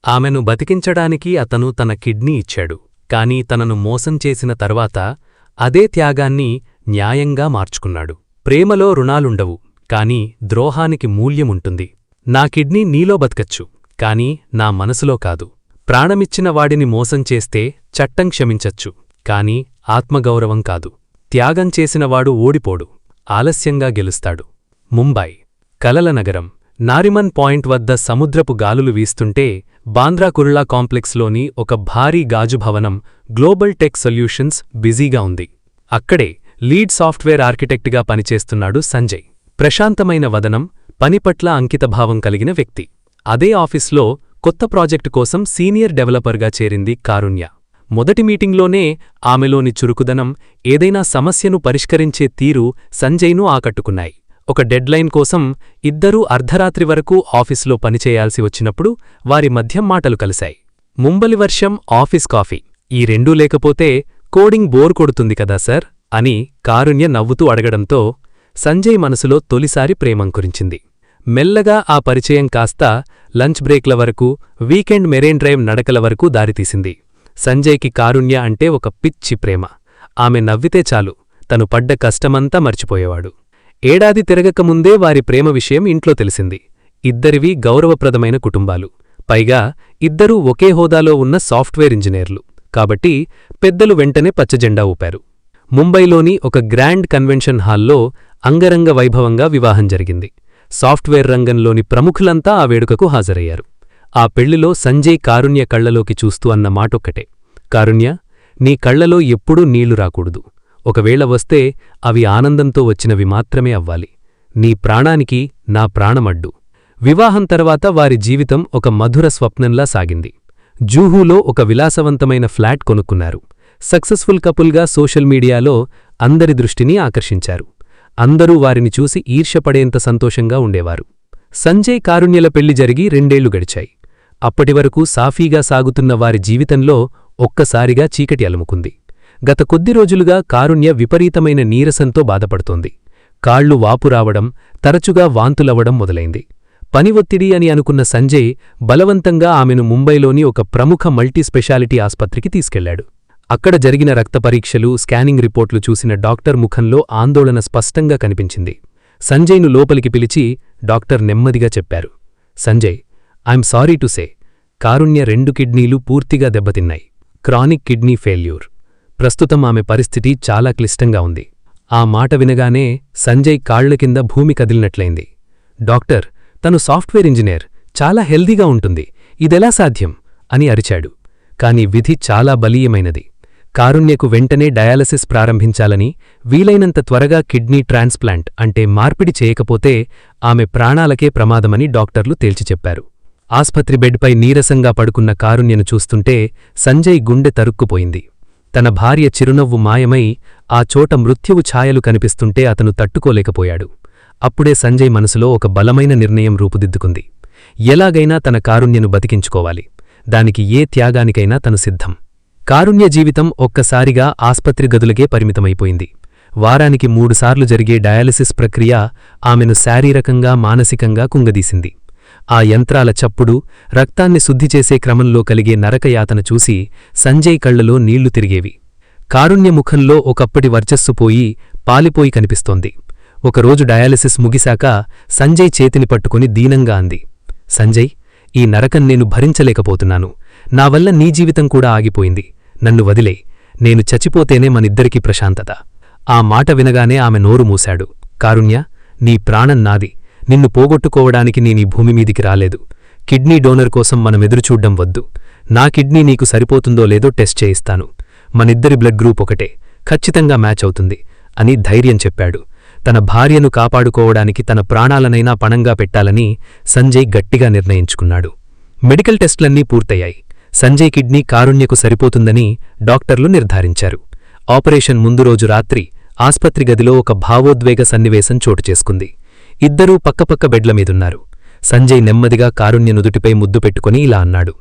ఆమెను బతికించడానికి అతను తన కిడ్నీ ఇచ్చాడు. కాని తనను మోసం చేసిన తర్వాత అదే త్యాగాన్ని న్యాయంగా మార్చుకున్నాడు. ప్రేమలో రుణాలుండవు, కాని ద్రోహానికి మూల్యముంటుంది. నా కిడ్నీ నీలో బతకచ్చు, కాని నా మనసులో కాదు. ప్రాణమిచ్చిన వాడిని మోసం చేస్తే చట్టం క్షమించచ్చు, కాని ఆత్మగౌరవం కాదు. త్యాగం చేసినవాడు ఓడిపోడు, ఆలస్యంగా గెలుస్తాడు. ముంబై కలల నగరం. నారిమన్ పాయింట్ వద్ద సముద్రపు గాలులు వీస్తుంటే బాంద్రా కుర్లా కాంప్లెక్స్లోని ఒక భారీ గాజు భవనం గ్లోబల్ టెక్ సొల్యూషన్స్ బిజీగా ఉంది. అక్కడే లీడ్ సాఫ్ట్వేర్ ఆర్కిటెక్ట్గా పనిచేస్తున్నాడు సంజయ్. ప్రశాంతమైన వదనం, పనిపట్ల అంకితభావం కలిగిన వ్యక్తి. అదే ఆఫీస్లో కొత్త ప్రాజెక్టు కోసం సీనియర్ డెవలపర్గా చేరింది కారుణ్య. మొదటి మీటింగ్లోనే ఆమెలోని చురుకుదనం, ఏదైనా సమస్యను పరిష్కరించే తీరు సంజయ్ను ఆకట్టుకున్నాయి. ఒక డెడ్లైన్ కోసం ఇద్దరూ అర్ధరాత్రి వరకు ఆఫీసులో పనిచేయాల్సి వచ్చినప్పుడు వారి మధ్య మాటలు కలిశాయి. ముంబలి వర్షం, ఆఫీస్ కాఫీ, ఈ రెండూ లేకపోతే కోడింగ్ బోర్ కొడుతుంది కదా సార్ అని కారుణ్య నవ్వుతూ అడగడంతో సంజయ్ మనసులో తొలిసారి ప్రేమంకురించింది. మెల్లగా ఆ పరిచయం కాస్త లంచ్ బ్రేక్ల వరకు, వీకెండ్ మెరైన్ డ్రైవ్ నడకల వరకు దారితీసింది. సంజయ్కి కారుణ్య అంటే ఒక పిచ్చి ప్రేమ. ఆమె నవ్వితే చాలు, తను పడ్డ కష్టమంతా మర్చిపోయేవాడు. ఏడాది తిరగకముందే వారి ప్రేమ విషయం ఇంట్లో తెలిసింది. ఇద్దరివి గౌరవప్రదమైన కుటుంబాలు. పైగా ఇద్దరూ ఒకే హోదాలో ఉన్న సాఫ్ట్వేర్ ఇంజనీర్లు. కాబట్టి పెద్దలు వెంటనే పచ్చజెండా ఊపారు. ముంబైలోని ఒక గ్రాండ్ కన్వెన్షన్ హాల్లో అంగరంగ వైభవంగా వివాహం జరిగింది. సాఫ్ట్వేర్ రంగంలోని ప్రముఖులంతా ఆ వేడుకకు హాజరయ్యారు. ఆ పెళ్లిలో సంజయ్ కారుణ్య కళ్లలోకి చూస్తూ అన్న మాటొక్కటే, కారుణ్య, నీ కళ్లలో ఎప్పుడూ నీళ్లు రాకూడదు. ఒకవేళ వస్తే అవి ఆనందంతో వచ్చినవి మాత్రమే అవ్వాలి. నీ ప్రాణానికి నా ప్రాణమడ్డు. వివాహం తర్వాత వారి జీవితం ఒక మధుర స్వప్నంలా సాగింది. జూహూలో ఒక విలాసవంతమైన ఫ్లాట్ కొనుక్కున్నారు. సక్సెస్ఫుల్ కపుల్గా సోషల్ మీడియాలో అందరి దృష్టిని ఆకర్షించారు. అందరూ వారిని చూసి ఈర్ష్యపడేంత సంతోషంగా ఉండేవారు. సంజయ్ కారుణ్యల పెళ్లి జరిగి 2 ఏళ్లు గడిచాయి. అప్పటివరకు సాఫీగా సాగుతున్న వారి జీవితంలో ఒక్కసారిగా చీకటి అలుముకుంది. గత కొద్ది రోజులుగా కారుణ్య విపరీతమైన నీరసంతో బాధపడుతోంది. కాళ్లు వాపురావడం, తరచుగా వాంతులవడం మొదలైంది. పని ఒత్తిడి అని అనుకున్న సంజయ్ బలవంతంగా ఆమెను ముంబైలోని ఒక ప్రముఖ మల్టీస్పెషాలిటీ ఆస్పత్రికి తీసుకెళ్లాడు. అక్కడ జరిగిన రక్త పరీక్షలు, స్కానింగ్ రిపోర్ట్లు చూసిన డాక్టర్ ముఖంలో ఆందోళన స్పష్టంగా కనిపించింది. సంజయ్ను లోపలికి పిలిచి డాక్టర్ నెమ్మదిగా చెప్పారు, Sanjay, I'm sorry to say, Karunya 2 కిడ్నీలు పూర్తిగా దెబ్బతిన్నాయి. Chronic kidney failure. ప్రస్తుతం ఆమె పరిస్థితి చాలా క్లిష్టంగా ఉంది. ఆ మాట వినగానే సంజయ్ కాళ్ల కింద భూమి కదిలినట్లయింది. డాక్టర్, తను సాఫ్ట్వేర్ ఇంజనీర్, చాలా హెల్దీగా ఉంటుంది, ఇదెలా సాధ్యం అని అరిచాడు. కాని విధి చాలా బలీయమైనది. కారుణ్యకు వెంటనే డయాలసిస్ ప్రారంభించాలని, వీలైనంత త్వరగా కిడ్నీ ట్రాన్స్ప్లాంట్ అంటే మార్పిడి చేయకపోతే ఆమె ప్రాణాలకే ప్రమాదమని డాక్టర్లు తేల్చిచెప్పారు. ఆస్పత్రి బెడ్పై నీరసంగా పడుకున్న కారుణ్యను చూస్తుంటే సంజయ్ గుండె తరుక్కుపోయింది. తన భార్య చిరునవ్వు మాయమై ఆ చోట మృత్యువు ఛాయలు కనిపిస్తుంటే అతను తట్టుకోలేకపోయాడు. అప్పుడే సంజయ్ మనసులో ఒక బలమైన నిర్ణయం రూపుదిద్దుకుంది. ఎలాగైనా తన కారుణ్యను బతికించుకోవాలి. దానికి ఏ త్యాగానికైనా తను సిద్ధం. కారుణ్య జీవితం ఒక్కసారిగా ఆస్పత్రి గదులకే పరిమితమైపోయింది. వారానికి 3 సార్లు జరిగే డయాలసిస్ ప్రక్రియ ఆమెను శారీరకంగా, మానసికంగా కుంగదీసింది. ఆ యంత్రాల చప్పుడు, రక్తాన్ని శుద్ధి చేసే క్రమంలో కలిగే నరకయాతన చూసి సంజయ్ కళ్లలో నీళ్లు తిరిగేవి. కారుణ్య ముఖంలో ఒకప్పటి వర్చస్సు పోయి పాలిపోయి కనిపిస్తోంది. ఒకరోజు డయాలసిస్ ముగిశాక సంజయ్ చేతిని పట్టుకుని దీనంగా అంది, సంజయ్, ఈ నరకం నేను భరించలేకపోతున్నాను. నా వల్ల నీ జీవితం కూడా ఆగిపోయింది. నన్ను వదిలే. నేను చచ్చిపోతేనే మనిద్దరికీ ప్రశాంతత. ఆ మాట వినగానే ఆమె నోరు మూశాడు. కారుణ్య, నీ ప్రాణం నాది. నిన్ను పోగొట్టుకోవడానికి నేనీ భూమిమీదికి రాలేదు. కిడ్నీ డోనర్ కోసం మనమెదురుచూడ్డం వద్దు. నా కిడ్నీ నీకు సరిపోతుందో లేదో టెస్ట్ చేయిస్తాను. మనిద్దరి బ్లడ్ గ్రూప్ ఒకటే, ఖచ్చితంగా మ్యాచ్ అవుతుంది అని ధైర్యం చెప్పాడు. తన భార్యను కాపాడుకోవడానికి తన ప్రాణాలనైనా పణంగా పెట్టాలని సంజయ్ గట్టిగా నిర్ణయించుకున్నాడు. మెడికల్ టెస్ట్లన్నీ పూర్తయ్యాయి. సంజయ్ కిడ్నీ కారుణ్యకు సరిపోతుందని డాక్టర్లు నిర్ధారించారు. ఆపరేషన్ ముందు రోజు రాత్రి ఆస్పత్రి గదిలో ఒక భావోద్వేగ సన్నివేశం చోటుచేసుకుంది. ఇద్దరూ పక్కపక్క బెడ్ల మీదున్నారు. సంజయ్ నెమ్మదిగా కారుణ్య నుదుటిపై ముద్దు పెట్టుకుని ఇలా అన్నాడు,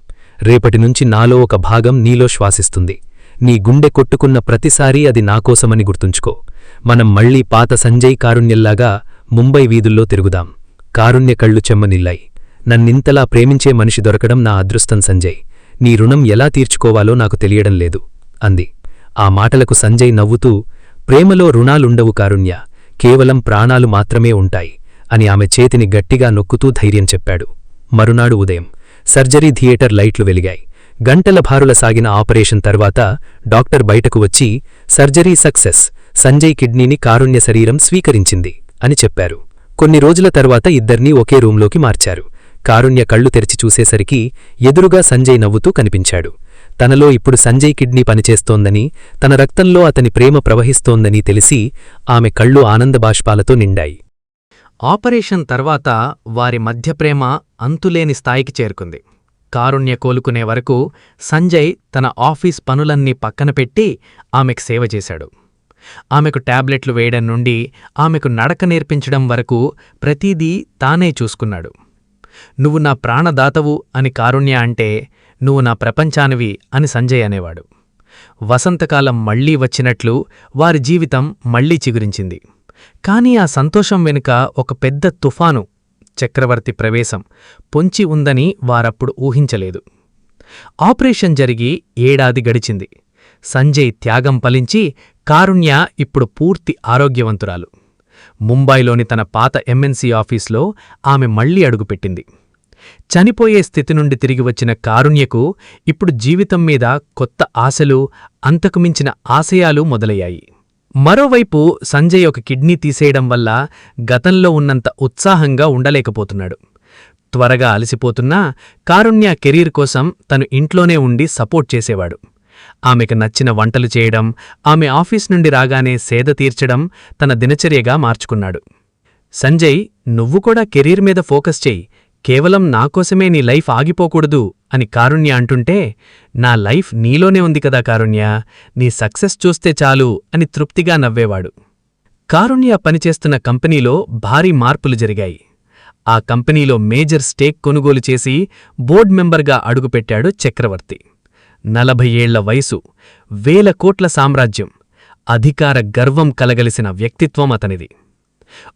రేపటినుంచి నాలో ఒక భాగం నీలో శ్వాసిస్తుంది. నీ గుండె కొట్టుకున్న ప్రతిసారీ అది నాకోసమని గుర్తుంచుకో. మనం మళ్లీ పాత సంజయ్ కారుణ్యల్లాగా ముంబై వీధుల్లో తిరుగుదాం. కారుణ్య కళ్ళు చెమ్మనిల్లాయి. నన్నింతలా ప్రేమించే మనిషి దొరకడం నా అదృష్టం సంజయ్. నీ రుణం ఎలా తీర్చుకోవాలో నాకు తెలియడం లేదు అంది. ఆ మాటలకు సంజయ్ నవ్వుతూ, ప్రేమలో రుణాలుండవు కారుణ్య, కేవలం ప్రాణాలు మాత్రమే ఉంటాయి అని ఆమె చేతిని గట్టిగా నొక్కుతూ ధైర్యం చెప్పాడు. మరునాడు ఉదయం సర్జరీ థియేటర్ లైట్లు వెలిగాయి. గంటల భారుల సాగిన ఆపరేషన్ తర్వాత డాక్టర్ బయటకు వచ్చి, సర్జరీ సక్సెస్, సంజయ్ కిడ్నీని కారుణ్య శరీరం స్వీకరించింది అని చెప్పారు. కొన్ని రోజుల తర్వాత ఇద్దర్నీ ఒకే రూంలోకి మార్చారు. కారుణ్య కళ్ళు తెరిచి చూసేసరికి ఎదురుగా సంజయ్ నవ్వుతూ కనిపించాడు. తనలో ఇప్పుడు సంజయ్ కిడ్నీ పనిచేస్తోందని, తన రక్తంలో అతని ప్రేమ ప్రవహిస్తోందని తెలిసి ఆమె కళ్ళు ఆనందబాష్పాలతో నిండాయి. ఆపరేషన్ తర్వాత వారి మధ్య ప్రేమ అంతులేని స్థాయికి చేరుకుంది. కారుణ్య కోలుకునే వరకు సంజయ్ తన ఆఫీస్ పనులన్నీ పక్కనపెట్టి ఆమెకు సేవ చేశాడు. ఆమెకు టాబ్లెట్లు వేయడం నుండి ఆమెకు నడక నేర్పించడం వరకు ప్రతీదీ తానే చూసుకున్నాడు. నువ్వు నా ప్రాణదాతవు అని కారుణ్య అంటే, నువ్వు నా ప్రపంచానివి అని సంజయ్ అనేవాడు. వసంతకాలం మళ్లీ వచ్చినట్లు వారి జీవితం మళ్లీ చిగురించింది. కాని ఆ సంతోషం వెనుక ఒక పెద్ద తుఫాను, చక్రవర్తి ప్రవేశం పొంచి ఉందని వారప్పుడు ఊహించలేదు. ఆపరేషన్ జరిగి ఏడాది గడిచింది. సంజయ్ త్యాగం ఫలించి కారుణ్య ఇప్పుడు పూర్తి ఆరోగ్యవంతురాలు. ముంబైలోని తన పాత ఎంఎన్సీ ఆఫీస్లో ఆమె మళ్లీ అడుగుపెట్టింది. చనిపోయే స్థితి నుండి తిరిగి వచ్చిన కారుణ్యకు ఇప్పుడు జీవితం మీద కొత్త ఆశలు, అంతకుమించిన ఆశయాలు మొదలయ్యాయి. మరోవైపు సంజయ్ ఒక కిడ్నీ తీసేయడం వల్ల గతంలో ఉన్నంత ఉత్సాహంగా ఉండలేకపోతున్నాడు. త్వరగా అలసిపోతున్నా కారుణ్య కెరీర్ కోసం తను ఇంట్లోనే ఉండి సపోర్ట్ చేసేవాడు. ఆమెకు నచ్చిన వంటలు చేయడం, ఆమె ఆఫీస్ నుండి రాగానే సేద తీర్చడం తన దినచర్యగా మార్చుకున్నాడు. సంజయ్, నువ్వు కూడా కెరీర్ మీద ఫోకస్ చెయ్యి, కేవలం నాకోసమే నీ లైఫ్ ఆగిపోకూడదు అని కారుణ్య అంటుంటే, నా లైఫ్ నీలోనే ఉంది కదా కారుణ్య, నీ సక్సెస్ చూస్తే చాలు అని తృప్తిగా నవ్వేవాడు. కారుణ్య పనిచేస్తున్న కంపెనీలో భారీ మార్పులు జరిగాయి. ఆ కంపెనీలో మేజర్ స్టేక్ కొనుగోలు చేసి బోర్డ్ మెంబర్గా అడుగుపెట్టాడు చక్రవర్తి. 40 ఏళ్ల వయసు, 1000 కోట్ల సామ్రాజ్యం, అధికార గర్వం కలగలిసిన వ్యక్తిత్వం అతనిది.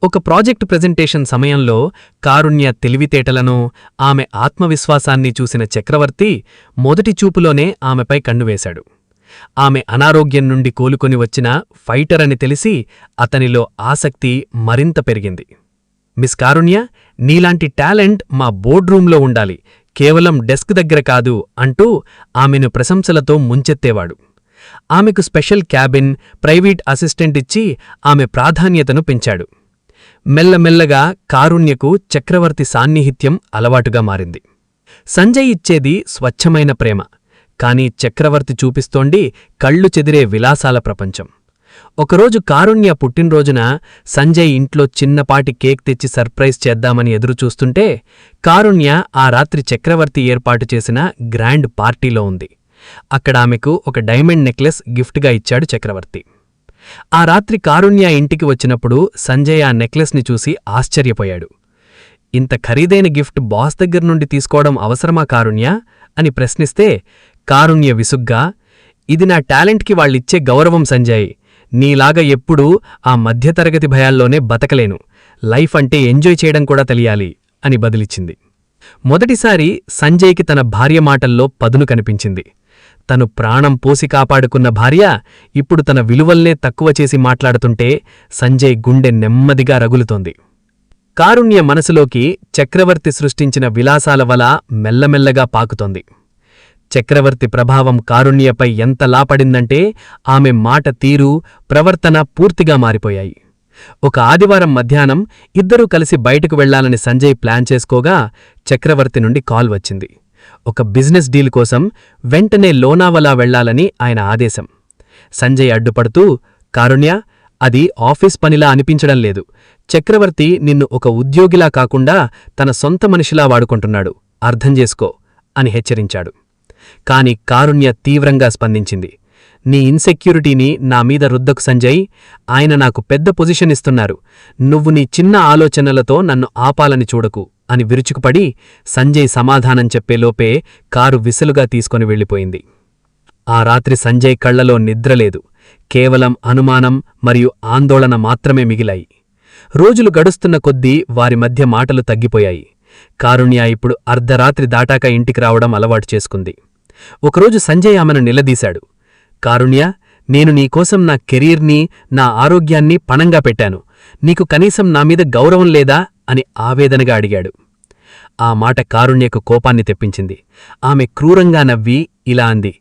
ఒక ప్రాజెక్టు ప్రెజెంటేషన్ సమయంలో కారుణ్య తెలివితేటలను, ఆమె ఆత్మవిశ్వాసాన్ని చూసిన చక్రవర్తి మొదటి చూపులోనే ఆమెపై కన్నువేశాడు. ఆమె అనారోగ్యం నుండి కోలుకొని వచ్చిన ఫైటర్ అని తెలిసి అతనిలో ఆసక్తి మరింత పెరిగింది. మిస్ కారుణ్య, నీలాంటి టాలెంట్ మా బోర్డ్ రూంలో ఉండాలి, కేవలం డెస్క్ దగ్గర కాదు అంటూ ఆమెను ప్రశంసలతో ముంచెత్తేవాడు. ఆమెకు స్పెషల్ క్యాబిన్, ప్రైవేట్ అసిస్టెంట్ ఇచ్చి ఆమె ప్రాధాన్యతను పెంచాడు. మెల్లమెల్లగా కారుణ్యకు చక్రవర్తి సాన్నిహిత్యం అలవాటుగా మారింది. సంజయ్ ఇచ్చేది స్వచ్ఛమైన ప్రేమ, కాని చక్రవర్తి చూపిస్తోంది కళ్ళు చెదిరే విలాసాల ప్రపంచం. ఒకరోజు కారుణ్య పుట్టినరోజున సంజయ్ ఇంట్లో చిన్నపాటి కేక్ తెచ్చి సర్ప్రైజ్ చేద్దామని ఎదురుచూస్తుంటే, కారుణ్య ఆ రాత్రి చక్రవర్తి ఏర్పాటు చేసిన గ్రాండ్ పార్టీలో ఉంది. అక్కడ ఆమెకు ఒక డైమండ్ నెక్లెస్ గిఫ్ట్గా ఇచ్చాడు చక్రవర్తి. ఆ రాత్రి కారుణ్య ఇంటికి వచ్చినప్పుడు సంజయ్ ఆ నెక్లెస్ని చూసి ఆశ్చర్యపోయాడు. ఇంత ఖరీదైన గిఫ్ట్ బాస్ దగ్గర్నుండి తీసుకోవడం అవసరమా కారుణ్య అని ప్రశ్నిస్తే, కారుణ్య విసుగ్గా, ఇది నా టాలెంట్కి వాళ్ళిచ్చే గౌరవం సంజయ్, నీలాగా ఎప్పుడూ ఆ మధ్యతరగతి భయాల్లోనే బతకలేను, లైఫ్ అంటే ఎంజాయ్ చేయడం కూడా తెలియాలి అని బదిలిచ్చింది. మొదటిసారి సంజయ్కి తన భార్య మాటల్లో పదును కనిపించింది. తను ప్రాణం పోసి కాపాడుకున్న భార్య ఇప్పుడు తన విలువల్నే తక్కువ చేసి మాట్లాడుతుంటే సంజయ్ గుండె నెమ్మదిగా రగులుతోంది. కారుణ్య మనసులోకి చక్రవర్తి సృష్టించిన విలాసాల వల మెల్లమెల్లగా పాకుతోంది. చక్రవర్తి ప్రభావం కారుణ్యపై ఎంతలా పడిందంటే ఆమె మాట తీరు, ప్రవర్తన పూర్తిగా మారిపోయాయి. ఒక ఆదివారం మధ్యాహ్నం ఇద్దరూ కలిసి బయటకు వెళ్లాలని సంజయ్ ప్లాన్ చేసుకోగా చక్రవర్తి నుండి కాల్ వచ్చింది. ఒక బిజినెస్ డీల్ కోసం వెంటనే లోనావలా వెళ్లాలని ఆయన ఆదేశం. సంజయ్ అడ్డుపడుతూ, కారుణ్య, అది ఆఫీస్ పనిలా అనిపించడం లేదు, చక్రవర్తి నిన్ను ఒక ఉద్యోగిలా కాకుండా తన సొంత మనిషిలా వాడుకుంటున్నాడు, అర్థం చేసుకో అని హెచ్చరించాడు. కాని కారుణ్య తీవ్రంగా స్పందించింది. నీ ఇన్సెక్యూరిటీని నా మీద రుద్దకు సంజయ్, ఆయన నాకు పెద్ద పొజిషన్ ఇస్తున్నారు, నువ్వు నీ చిన్న ఆలోచనలతో నన్ను ఆపాలని చూడకు అని విరుచుకుపడి సంజయ్ సమాధానం చెప్పేలోపే కారు విసులుగా తీసుకొని వెళ్ళిపోయింది. ఆ రాత్రి సంజయ్ కళ్లలో నిద్రలేదు, కేవలం అనుమానం మరియు ఆందోళన మాత్రమే మిగిలాయి. రోజులు గడుస్తున్న కొద్దీ వారి మధ్య మాటలు తగ్గిపోయాయి. కారుణ్య ఇప్పుడు అర్ధరాత్రి దాటాక ఇంటికి రావడం అలవాటు చేసుకుంది. ఒకరోజు సంజయ్ ఆమెను నిలదీశాడు. కారుణ్య, నేను నీకోసం నా కెరీర్ని, నా ఆరోగ్యాన్ని పణంగా పెట్టాను. నీకు కనీసం నామీద గౌరవం లేదా అని ఆవేదనగా అడిగాడు. ఆ మాట కారుణ్యకు కోపాన్ని తెప్పించింది. ఆమె క్రూరంగా నవ్వి ఇలా అంది,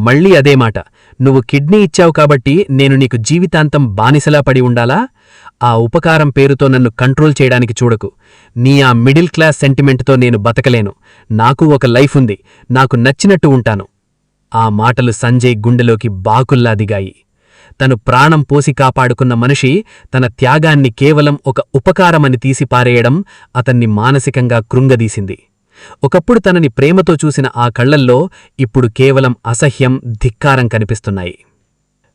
మళ్ళీ అదే మాట. నువ్వు కిడ్నీ ఇచ్చావు కాబట్టి నేను నీకు జీవితాంతం బానిసలా పడి ఉండాలా? ఆ ఉపకారం పేరుతో నన్ను కంట్రోల్ చేయడానికి చూడకు. నీ ఆ మిడిల్ క్లాస్ సెంటిమెంట్తో నేను బతకలేను. నాకు ఒక లైఫ్ ఉంది. నాకు నచ్చినట్టు ఉంటాను. ఆ మాటలు సంజయ్ గుండెలోకి బాకుల్లా దిగాయి. తను ప్రాణం పోసి కాపాడుకున్న మనిషి తన త్యాగాన్ని కేవలం ఒక ఉపకారమని తీసిపారేయడం అతన్ని మానసికంగా కృంగదీసింది. ఒకప్పుడు తనని ప్రేమతో చూసిన ఆ కళ్లల్లో ఇప్పుడు కేవలం అసహ్యం, ధిక్కారం కనిపిస్తున్నాయి.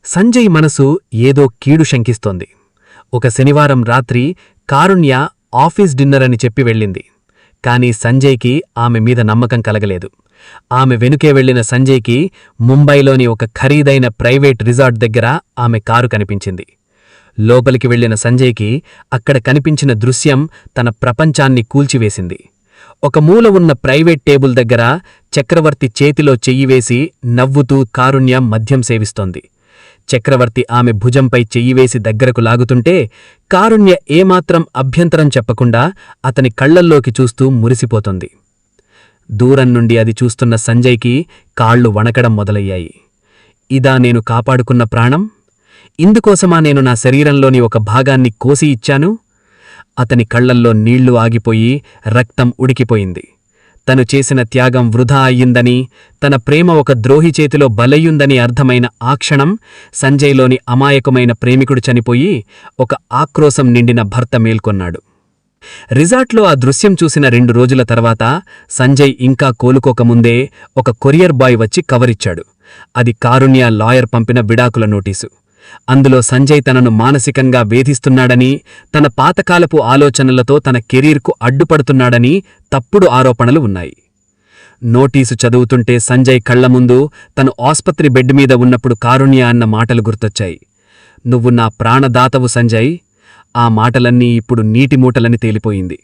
సంజయ్ మనసు ఏదో కీడు శంకిస్తోంది. ఒక శనివారం రాత్రి కారుణ్య ఆఫీస్ డిన్నర్ అని చెప్పి వెళ్ళింది. కాని సంజయ్కి ఆమె మీద నమ్మకం కలగలేదు. ఆమె వెనుకే వెళ్లిన సంజయ్కి ముంబైలోని ఒక ఖరీదైన ప్రైవేట్ రిసార్ట్ దగ్గర ఆమె కారు కనిపించింది. లోపలికి వెళ్లిన సంజయ్కి అక్కడ కనిపించిన దృశ్యం తన ప్రపంచాన్ని కూల్చివేసింది. ఒక మూల ఉన్న ప్రైవేట్ టేబుల్ దగ్గర చక్రవర్తి చేతిలో చెయ్యివేసి నవ్వుతూ కారుణ్య మద్యం సేవిస్తోంది. చక్రవర్తి ఆమె భుజంపై చెయ్యివేసి దగ్గరకు లాగుతుంటే కారుణ్య ఏమాత్రం అభ్యంతరం చెప్పకుండా అతని కళ్లల్లోకి చూస్తూ మురిసిపోతోంది. దూరం నుండి అది చూస్తున్న సంజయ్కి కాళ్లు వణకడం మొదలయ్యాయి. ఇదా నేను కాపాడుకున్న ప్రాణం? ఇందుకోసమా నేను నా శరీరంలోని ఒక భాగాన్ని కోసి ఇచ్చాను? అతని కళ్లల్లో నీళ్లు ఆగిపోయి రక్తం ఉడికిపోయింది. తను చేసిన త్యాగం వృధా అయ్యిందని, తన ప్రేమ ఒక ద్రోహి చేతిలో బలయ్యుందని అర్థమైన ఆ క్షణం సంజయ్లోని అమాయకమైన ప్రేమికుడు చనిపోయి ఒక ఆక్రోశం నిండిన భర్త మేల్కొన్నాడు. రిసార్ట్లో ఆ దృశ్యం చూసిన 2 రోజుల తర్వాత సంజయ్ ఇంకా కోలుకోకముందే ఒక కొరియర్ బాయ్ వచ్చి కవరిచ్చాడు. అది కారుణ్య లాయర్ పంపిన విడాకుల నోటీసు. అందులో సంజయ్ తనను మానసికంగా వేధిస్తున్నాడని, తన పాతకాలపు ఆలోచనలతో తన కెరీర్కు అడ్డుపడుతున్నాడని తప్పుడు ఆరోపణలు ఉన్నాయి. నోటీసు చదువుతుంటే సంజయ్ కళ్ల ముందు తను ఆస్పత్రి బెడ్ మీద ఉన్నప్పుడు కారుణ్య అన్న మాటలు గుర్తొచ్చాయి. నువ్వు నా ప్రాణదాతవు సంజయ్. ఆ మాటలన్నీ ఇప్పుడు నీటిమూటలని తేలిపోయింది.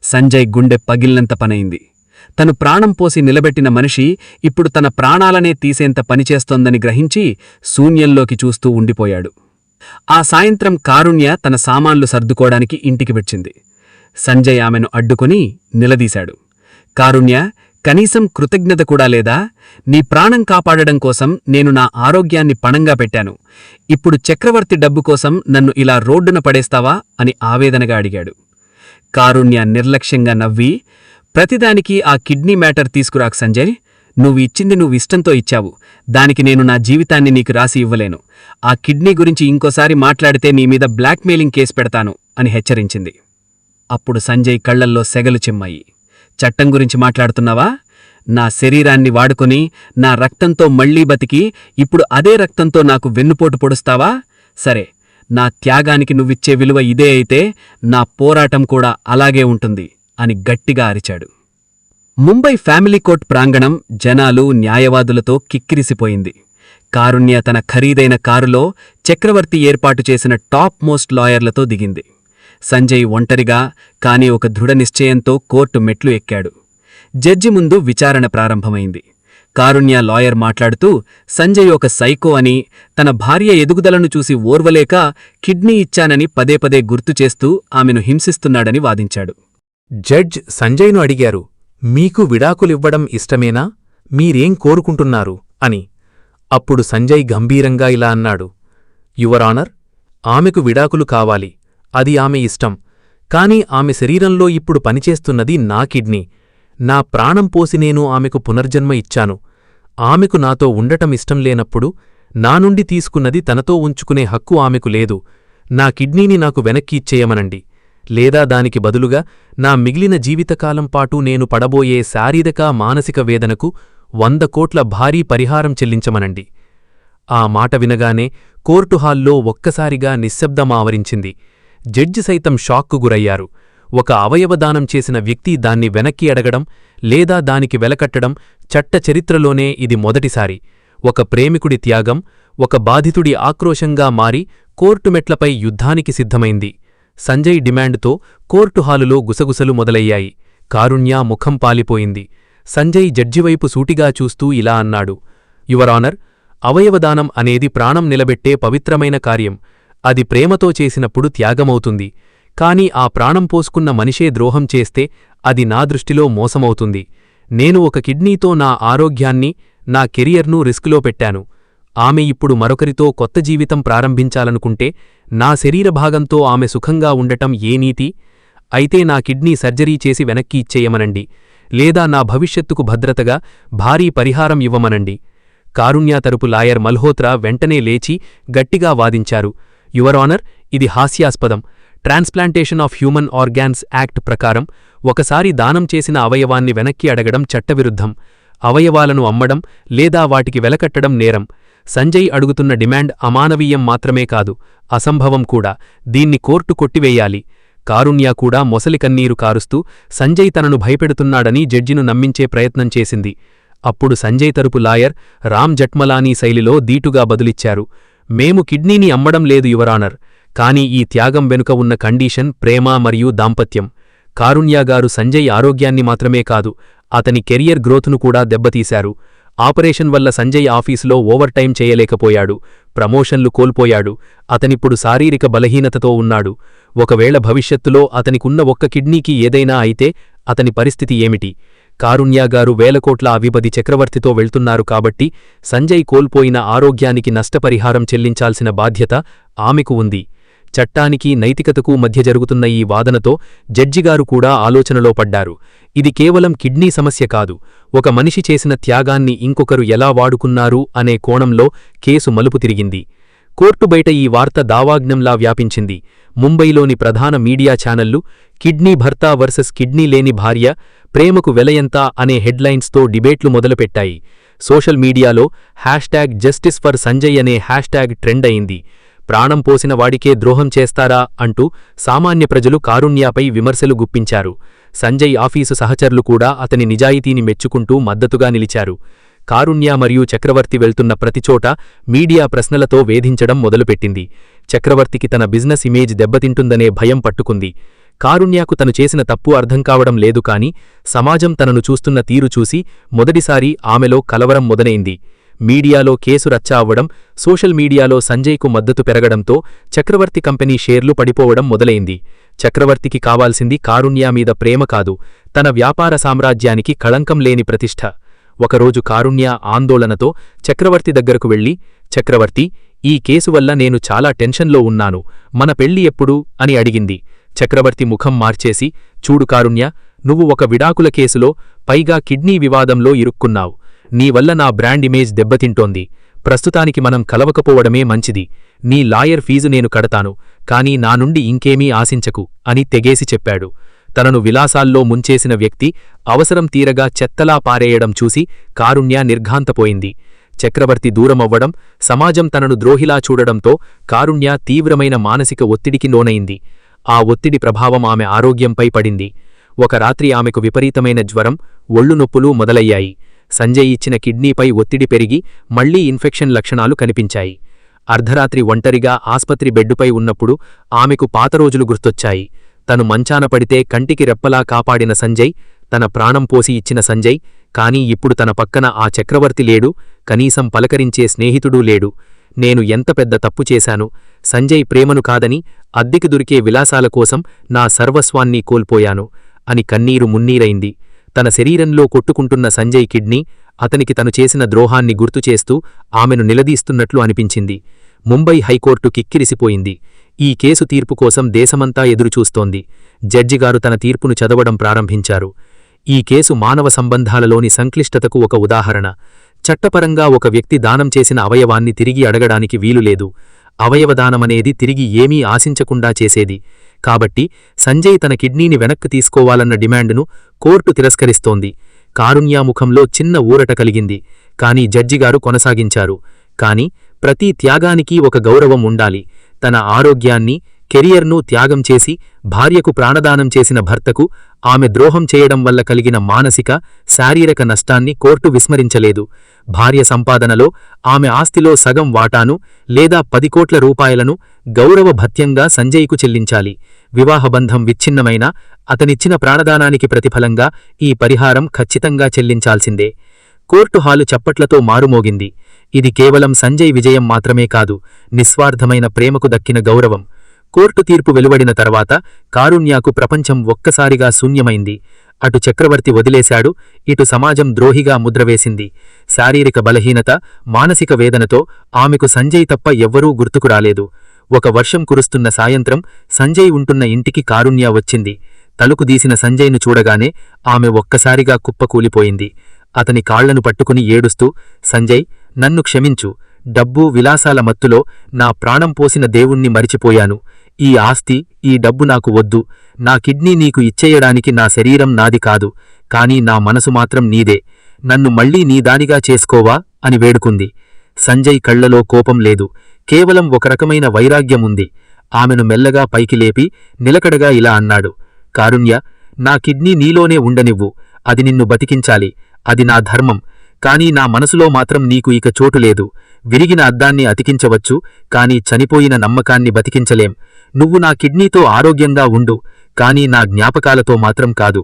సంజయ్ గుండె పగిలినంత పనైంది. తను ప్రాణం పోసి నిలబెట్టిన మనిషి ఇప్పుడు తన ప్రాణాలనే తీసేంత పనిచేస్తోందని గ్రహించి శూన్యంలోకి చూస్తూ ఉండిపోయాడు. ఆ సాయంత్రం కారుణ్య తన సామాన్లు సర్దుకోవడానికి ఇంటికి వచ్చింది. సంజయ్ ఆమెను అడ్డుకుని నిలదీశాడు. కారుణ్య, కనీసం కృతజ్ఞత కూడా లేదా? నీ ప్రాణం కాపాడడం కోసం నేను నా ఆరోగ్యాన్ని పణంగా పెట్టాను. ఇప్పుడు చక్రవర్తి డబ్బు కోసం నన్ను ఇలా రోడ్డున పడేస్తావా అని ఆవేదనగా అడిగాడు. కారుణ్య నిర్లక్ష్యంగా నవ్వి, ప్రతిదానికి ఆ కిడ్నీ మ్యాటర్ తీసుకురాకు సంజయ్. నువ్వు ఇచ్చింది నువ్వు ఇష్టంతో ఇచ్చావు. దానికి నేను నా జీవితాన్ని నీకు రాసి ఇవ్వలేను. ఆ కిడ్నీ గురించి ఇంకోసారి మాట్లాడితే నీ మీద బ్లాక్మెయిలింగ్ కేసు పెడతాను అని హెచ్చరించింది. అప్పుడు సంజయ్ కళ్లల్లో సెగలు చిమ్మాయి. చట్టం గురించి మాట్లాడుతున్నావా? నా శరీరాన్ని వాడుకొని నా రక్తంతో మళ్లీ బతికి ఇప్పుడు అదే రక్తంతో నాకు వెన్నుపోటు పొడుస్తావా? సరే, నా త్యాగానికి నువ్విచ్చే విలువ ఇదే అయితే నా పోరాటం కూడా అలాగే ఉంటుంది అని గట్టిగా అరిచాడు. ముంబై ఫ్యామిలీ కోర్ట్ ప్రాంగణం జనాలు, న్యాయవాదులతో కిక్కిరిసిపోయింది. కారుణ్య తన ఖరీదైన కారులో చక్రవర్తి ఏర్పాటు చేసిన టాప్ మోస్ట్ లాయర్లతో దిగింది. సంజయ్ ఒంటరిగా కాని ఒక దృఢ నిశ్చయంతో కోర్టు మెట్లు ఎక్కాడు. జడ్జి ముందు విచారణ ప్రారంభమైంది. కారుణ్య లాయర్ మాట్లాడుతూ సంజయ్ ఒక సైకో అని, తన భార్య ఎదుగుదలను చూసి ఓర్వలేక కిడ్నీ ఇచ్చానని పదే పదే గుర్తుచేస్తూ ఆమెను హింసిస్తున్నాడని వాదించాడు. జడ్జ్ సంజయ్ను అడిగారు, మీకు విడాకులివ్వడం ఇష్టమేనా? మీరేం కోరుకుంటున్నారు అని. అప్పుడు సంజయ్ గంభీరంగా ఇలా అన్నాడు, యువర్ ఆనర్, ఆమెకు విడాకులు కావాలి. అది ఆమె ఇష్టం. కాని ఆమె శరీరంలో ఇప్పుడు పనిచేస్తున్నది నా కిడ్నీ. నా ప్రాణం పోసి నేను ఆమెకు పునర్జన్మ ఇచ్చాను. ఆమెకు నాతో ఉండటం ఇష్టం లేనప్పుడు నా నుండి తీసుకున్నది తనతో ఉంచుకునే హక్కు ఆమెకు లేదు. నా కిడ్నీని నాకు వెనక్కి ఇచ్చేయమనండి. లేదా దానికి బదులుగా నా మిగిలిన జీవితకాలం పాటు నేను పడబోయే శారీరక, మానసిక వేదనకు 100 కోట్ల భారీ పరిహారం చెల్లించమనండి. ఆ మాట వినగానే కోర్టు హాల్లో ఒక్కసారిగా నిశ్శబ్దమావరించింది. జడ్జి సైతం షాక్కు గురయ్యారు. ఒక అవయవదానం చేసిన వ్యక్తి దాన్ని వెనక్కి అడగడం లేదా దానికి వెలకట్టడం చట్ట చరిత్రలోనే ఇది మొదటిసారి. ఒక ప్రేమికుడి త్యాగం ఒక బాధితుడి ఆక్రోశంగా మారి కోర్టు మెట్లపై యుద్ధానికి సిద్ధమైంది. సంజయ్ డిమాండ్తో కోర్టు హాలులో గుసగుసలు మొదలయ్యాయి. కారుణ్య ముఖం పాలిపోయింది. సంజయ్ జడ్జివైపు సూటిగా చూస్తూ ఇలా అన్నాడు, యువర్ ఆనర్, అవయవదానం అనేది ప్రాణం నిలబెట్టే పవిత్రమైన కార్యం. అది ప్రేమతో చేసినప్పుడు త్యాగమవుతుంది. కాని ఆ ప్రాణం పోసుకున్న మనిషే ద్రోహం చేస్తే అది నా దృష్టిలో మోసమవుతుంది. నేను ఒక కిడ్నీతో నా ఆరోగ్యాన్ని, నా కెరియర్ను రిస్కులో పెట్టాను. ఆమె ఇప్పుడు మరొకరితో కొత్త జీవితం ప్రారంభించాలనుకుంటే నా శరీర భాగంతో ఆమె సుఖంగా ఉండటం ఏ నీతి? అయితే నా కిడ్నీ సర్జరీ చేసి వెనక్కి ఇచ్చేయమనండి, లేదా నా భవిష్యత్తుకు భద్రతగా భారీ పరిహారం ఇవ్వమనండి. కారుణ్య తరపు లాయర్ మల్హోత్రా వెంటనే లేచి గట్టిగా వాదించారు, యువర్ ఆనర్, ఇది హాస్యాస్పదం. Transplantation of human organs act ప్రకారం ఒకసారి దానం చేసిన అవయవాన్ని వెనక్కి అడగడం చట్టవిరుద్ధం. అవయవాలను అమ్మడం లేదా వాటికి వెలకట్టడం నేరం. సంజయ్ అడుగుతున్న డిమాండ్ అమానవీయం మాత్రమే కాదు, అసంభవం కూడా. దీన్ని కోర్టు కొట్టివేయాలి. కారుణ్య కూడా మొసలి కన్నీరు కారుస్తూ సంజయ్ తనను భయపెడుతున్నాడని జడ్జిను నమ్మించే ప్రయత్నం చేసింది. అప్పుడు సంజయ్ తరపు లాయర్ రామ్ జట్మలానీ శైలిలో దీటుగా బదులిచ్చారు, మేము కిడ్నీని అమ్మడం లేదు యువరానర్, కానీ ఈ త్యాగం వెనుక ఉన్న కండీషన్ ప్రేమ మరియు దాంపత్యం. కారుణ్యగారు సంజయ్ ఆరోగ్యాన్ని మాత్రమే కాదు, అతని కెరియర్ గ్రోత్ను కూడా దెబ్బతీశారు. ఆపరేషన్ వల్ల సంజయ్ ఆఫీసులో ఓవర్ టైం చేయలేకపోయాడు, ప్రమోషన్లు కోల్పోయాడు. అతనిప్పుడు శారీరక బలహీనతతో ఉన్నాడు. ఒకవేళ భవిష్యత్తులో అతనికున్న ఒక్క కిడ్నీకి ఏదైనా అయితే అతని పరిస్థితి ఏమిటి? కారుణ్యగారు వేలకోట్ల అవిపది చక్రవర్తితో వెళ్తున్నారు కాబట్టి సంజయ్ కోల్పోయిన ఆరోగ్యానికి నష్టపరిహారం చెల్లించాల్సిన బాధ్యత ఆమెకు ఉంది. చట్టానికి నైతికతకు మధ్య జరుగుతున్న ఈ వాదనతో జడ్జిగారు కూడా ఆలోచనలో పడ్డారు. ఇది కేవలం కిడ్నీ సమస్య కాదు, ఒక మనిషి చేసిన త్యాగాన్ని ఇంకొకరు ఎలా వాడుకున్నారు అనే కోణంలో కేసు మలుపు తిరిగింది. కోర్టు బయట ఈ వార్త దావాగ్నంలా వ్యాపించింది. ముంబైలోని ప్రధాన మీడియా ఛానళ్లు కిడ్నీ భర్త వర్సెస్ కిడ్నీ లేని భార్య, ప్రేమకు వెలయంతా అనే హెడ్లైన్స్తో డిబేట్లు మొదలుపెట్టాయి. సోషల్ మీడియాలో #జస్టిస్ ఫర్ సంజయ్ అనే హ్యాష్ట్యాగ్ ట్రెండ్ అయింది. ప్రాణం పోసిన వాడికే ద్రోహం చేస్తారా అంటూ సామాన్య ప్రజలు కారుణ్యపై విమర్శలు గుప్పించారు. సంజయ్ ఆఫీసు సహచరులు కూడా అతని నిజాయితీని మెచ్చుకుంటూ మద్దతుగా నిలిచారు. కారుణ్య మరియు చక్రవర్తి వెళ్తున్న ప్రతిచోట మీడియా ప్రశ్నలతో వేధించడం మొదలుపెట్టింది. చక్రవర్తికి తన బిజినెస్ ఇమేజ్ దెబ్బతింటుందనే భయం పట్టుకుంది. కారుణ్యకు తను చేసిన తప్పు అర్థం కావడం లేదు, కాని సమాజం తనను చూస్తున్న తీరు చూసి మొదటిసారి ఆమెలో కలవరం మొదలైంది. మీడియాలో కేసు రచ్చ అవ్వడం, సోషల్ మీడియాలో సంజయ్కు మద్దతు పెరగడంతో చక్రవర్తి కంపెనీ షేర్లు పడిపోవడం మొదలైంది. చక్రవర్తికి కావాల్సింది కారుణ్య మీద ప్రేమ కాదు, తన వ్యాపార సామ్రాజ్యానికి కళంకం లేని ప్రతిష్ఠ. ఒకరోజు కారుణ్య ఆందోళనతో చక్రవర్తి దగ్గరకు వెళ్లి, చక్రవర్తి, ఈ కేసు వల్ల నేను చాలా టెన్షన్లో ఉన్నాను, మన పెళ్లి ఎప్పుడు అని అడిగింది. చక్రవర్తి ముఖం మార్చేసి, చూడు కారుణ్య, నువ్వు ఒక విడాకుల కేసులో, పైగా కిడ్నీ వివాదంలో ఇరుక్కున్నావు. నీ వల్ల నా బ్రాండ్ ఇమేజ్ దెబ్బతింటోంది. ప్రస్తుతానికి మనం కలవకపోవడమే మంచిది. నీ లాయర్ ఫీజు నేను కడతాను, కానీ నా నుండి ఇంకేమీ ఆశించకు అని తెగేసి చెప్పాడు. తనను విలాసాల్లో ముంచేసిన వ్యక్తి అవసరం తీరగా చెత్తలా పారేయడం చూసి కారుణ్య నిర్ఘాంతపోయింది. చక్రవర్తి దూరమవ్వడం, సమాజం తనను ద్రోహిలా చూడడంతో కారుణ్య తీవ్రమైన మానసిక ఒత్తిడికి లోనైంది. ఆ ఒత్తిడి ప్రభావం ఆమె ఆరోగ్యంపై పడింది. ఒక రాత్రి ఆమెకు విపరీతమైన జ్వరం, ఒళ్ళు నొప్పులు మొదలయ్యాయి. సంజయ్ ఇచ్చిన కిడ్నీపై ఒత్తిడి పెరిగి మళ్లీ ఇన్ఫెక్షన్ లక్షణాలు కనిపించాయి. అర్ధరాత్రి ఒంటరిగా ఆస్పత్రి బెడ్డుపై ఉన్నప్పుడు ఆమెకు పాత రోజులు గుర్తొచ్చాయి. తను మంచాన పడితే కంటికి రెప్పలా కాపాడిన సంజయ్, తన ప్రాణం పోసి ఇచ్చిన సంజయ్. కానీ ఇప్పుడు తన పక్కన ఆ చక్రవర్తి లేడు, కనీసం పలకరించే స్నేహితుడూ లేడు. నేను ఎంత పెద్ద తప్పు చేశాను? సంజయ్ ప్రేమను కాదని అద్దెకి దొరికే విలాసాల కోసం నా సర్వస్వాన్ని కోల్పోయాను అని కన్నీరు మున్నీరైంది. తన శరీరంలో కొట్టుకుంటున్న సంజయ్ కిడ్నీ అతనికి తను చేసిన ద్రోహాన్ని గుర్తుచేస్తూ ఆమెను నిలదీస్తున్నట్లు అనిపించింది. ముంబై హైకోర్టు కిక్కిరిసిపోయింది. ఈ కేసు తీర్పు కోసం దేశమంతా ఎదురుచూస్తోంది. జడ్జిగారు తన తీర్పును చదవడం ప్రారంభించారు. ఈ కేసు మానవ సంబంధాలలోని సంక్లిష్టతకు ఒక ఉదాహరణ. చట్టపరంగా ఒక వ్యక్తి దానం చేసిన అవయవాన్ని తిరిగి అడగడానికి వీలులేదు. అవయవదానమనేది తిరిగి ఏమీ ఆశించకుండా చేసేది. కాబట్టి సంజయ్ తన కిడ్నీని వెనక్కు తీసుకోవాలన్న డిమాండును కోర్టు తిరస్కరిస్తోంది. కారుణ్య ముఖంలో చిన్న ఊరట కలిగింది. కాని జడ్జిగారు కొనసాగించారు, కాని ప్రతి త్యాగానికి ఒక గౌరవం ఉండాలి. తన ఆరోగ్యాన్ని, కెరియర్ను త్యాగం చేసి భార్యకు ప్రాణదానం చేసిన భర్తకు ఆమె ద్రోహం చేయడం వల్ల కలిగిన మానసిక, శారీరక నష్టాన్ని కోర్టు విస్మరించలేదు. భార్య సంపాదనలో ఆమె ఆస్తిలో సగం వాటాను లేదా 10 కోట్ల రూపాయలను గౌరవ భత్యంగా సంజయ్కు చెల్లించాలి. వివాహబంధం విచ్ఛిన్నమైనా అతనిచ్చిన ప్రాణదానానికి ప్రతిఫలంగా ఈ పరిహారం ఖచ్చితంగా చెల్లించాల్సిందే. కోర్టు హాలు చప్పట్లతో మారుమోగింది. ఇది కేవలం సంజయ్ విజయం మాత్రమే కాదు, నిస్వార్థమైన ప్రేమకు దక్కిన గౌరవం. కోర్టు తీర్పు వెలువడిన తర్వాత కారుణ్యకు ప్రపంచం ఒక్కసారిగా శూన్యమైంది. అటు చక్రవర్తి వదిలేశాడు, ఇటు సమాజం ద్రోహిగా ముద్రవేసింది. శారీరక బలహీనత, మానసిక వేదనతో ఆమెకు సంజయ్ తప్ప ఎవ్వరూ గుర్తుకు రాలేదు. ఒక వర్షం కురుస్తున్న సాయంత్రం సంజయ్ ఉంటున్న ఇంటికి కారుణ్య వచ్చింది. తలుపు తీసిన సంజయ్ను చూడగానే ఆమె ఒక్కసారిగా కుప్పకూలిపోయింది. అతని కాళ్లను పట్టుకుని ఏడుస్తూ, సంజయ్, నన్ను క్షమించు. డబ్బు, విలాసాల మత్తులో నా ప్రాణం పోసిన దేవుణ్ణి మరిచిపోయాను. ఈ ఆస్తి, ఈ డబ్బు నాకు వద్దు. నా కిడ్నీ నీకు ఇచ్చేయడానికి నా శరీరం నాది కాదు, కాని నా మనసు మాత్రం నీదే. నన్ను మళ్లీ నీదానిగా చేసుకోవా అని వేడుకుంది. సంజయ్ కళ్లలో కోపం లేదు, కేవలం ఒక రకమైన వైరాగ్యముంది. ఆమెను మెల్లగా పైకి లేపి నిలకడగా ఇలా అన్నాడు, కారుణ్య, నా కిడ్నీ నీలోనే ఉండనివ్వు. అది నిన్ను బతికించాలి. అది నా ధర్మం. కాని నా మనసులో మాత్రం నీకు ఇక చోటు లేదు. విరిగిన అద్దాన్ని అతికించవచ్చు, కాని చనిపోయిన నమ్మకాన్ని బతికించలేం. నువ్వు నా కిడ్నీతో ఆరోగ్యంగా ఉండు, కాని నా జ్ఞాపకాలతో మాత్రం కాదు.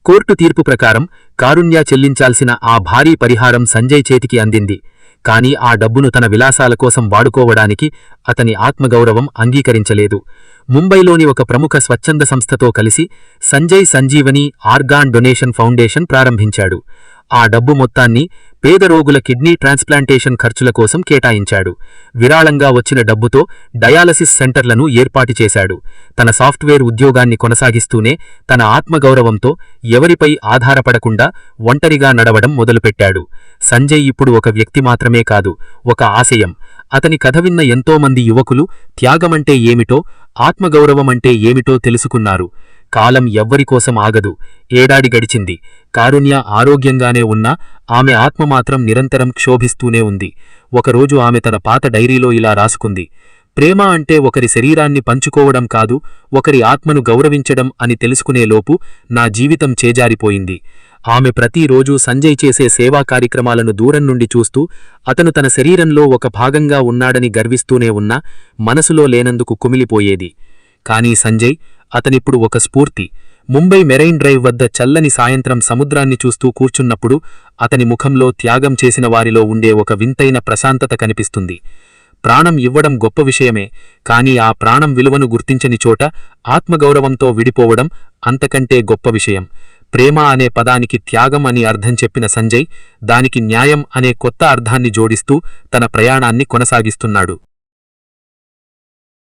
కోర్టు తీర్పు ప్రకారం కారుణ్య చెల్లించాల్సిన ఆ భారీ పరిహారం సంజయ్ చేతికి అందింది. కాని ఆ డబ్బును తన విలాసాల కోసం వాడుకోవడానికి అతని ఆత్మగౌరవం అంగీకరించలేదు. ముంబైలోని ఒక ప్రముఖ స్వచ్ఛంద సంస్థతో కలిసి Sanjay Sanjeevani organ donation foundation ప్రారంభించాడు. ఆ డబ్బు మొత్తాన్ని పేద రోగుల కిడ్నీ ట్రాన్స్ప్లాంటేషన్ ఖర్చుల కోసం కేటాయించాడు. విరాళంగా వచ్చిన డబ్బుతో డయాలసిస్ సెంటర్లను ఏర్పాటు చేశాడు. తన సాఫ్ట్వేర్ ఉద్యోగాన్ని కొనసాగిస్తూనే తన ఆత్మగౌరవంతో ఎవరిపై ఆధారపడకుండా ఒంటరిగా నడవడం మొదలుపెట్టాడు. సంజయ్ ఇప్పుడు ఒక వ్యక్తి మాత్రమే కాదు, ఒక ఆశయం. అతని కథ విన్న ఎంతోమంది యువకులు త్యాగమంటే ఏమిటో, ఆత్మగౌరవమంటే ఏమిటో తెలుసుకున్నారు. కాలం ఎవ్వరికోసం ఆగదు. ఏడాది గడిచింది. కారుణ్య ఆరోగ్యంగానే ఉన్నా ఆమె ఆత్మ మాత్రం నిరంతరం క్షోభిస్తూనే ఉంది. ఒకరోజు ఆమె తన పాత డైరీలో ఇలా రాసుకుంది, ప్రేమ అంటే ఒకరి శరీరాన్ని పంచుకోవడం కాదు, ఒకరి ఆత్మను గౌరవించడం అని తెలుసుకునేలోపు నా జీవితం చేజారిపోయింది. ఆమె ప్రతిరోజూ సంజయ్ చేసే సేవా కార్యక్రమాలను దూరం నుండి చూస్తూ అతను తన శరీరంలో ఒక భాగంగా ఉన్నాడని గర్విస్తూనే ఉన్నా మనసులో లేనందుకు కుమిలిపోయేది. కానీ సంజయ్, అతనిప్పుడు ఒక స్ఫూర్తి. ముంబై మెరైన్ డ్రైవ్ వద్ద చల్లని సాయంత్రం సముద్రాన్ని చూస్తూ కూర్చున్నప్పుడు అతని ముఖంలో త్యాగం చేసిన వారిలో ఉండే ఒక వింతైన ప్రశాంతత కనిపిస్తుంది. ప్రాణం ఇవ్వడం గొప్ప విషయమే, కానీ ఆ ప్రాణం విలువను గుర్తించని చోట ఆత్మగౌరవంతో విడిపోవడం అంతకంటే గొప్ప విషయం. ప్రేమ అనే పదానికి త్యాగం అని అర్థం చెప్పిన సంజయ్ దానికి న్యాయం అనే కొత్త అర్థాన్ని జోడిస్తూ తన ప్రయాణాన్ని కొనసాగిస్తున్నాడు.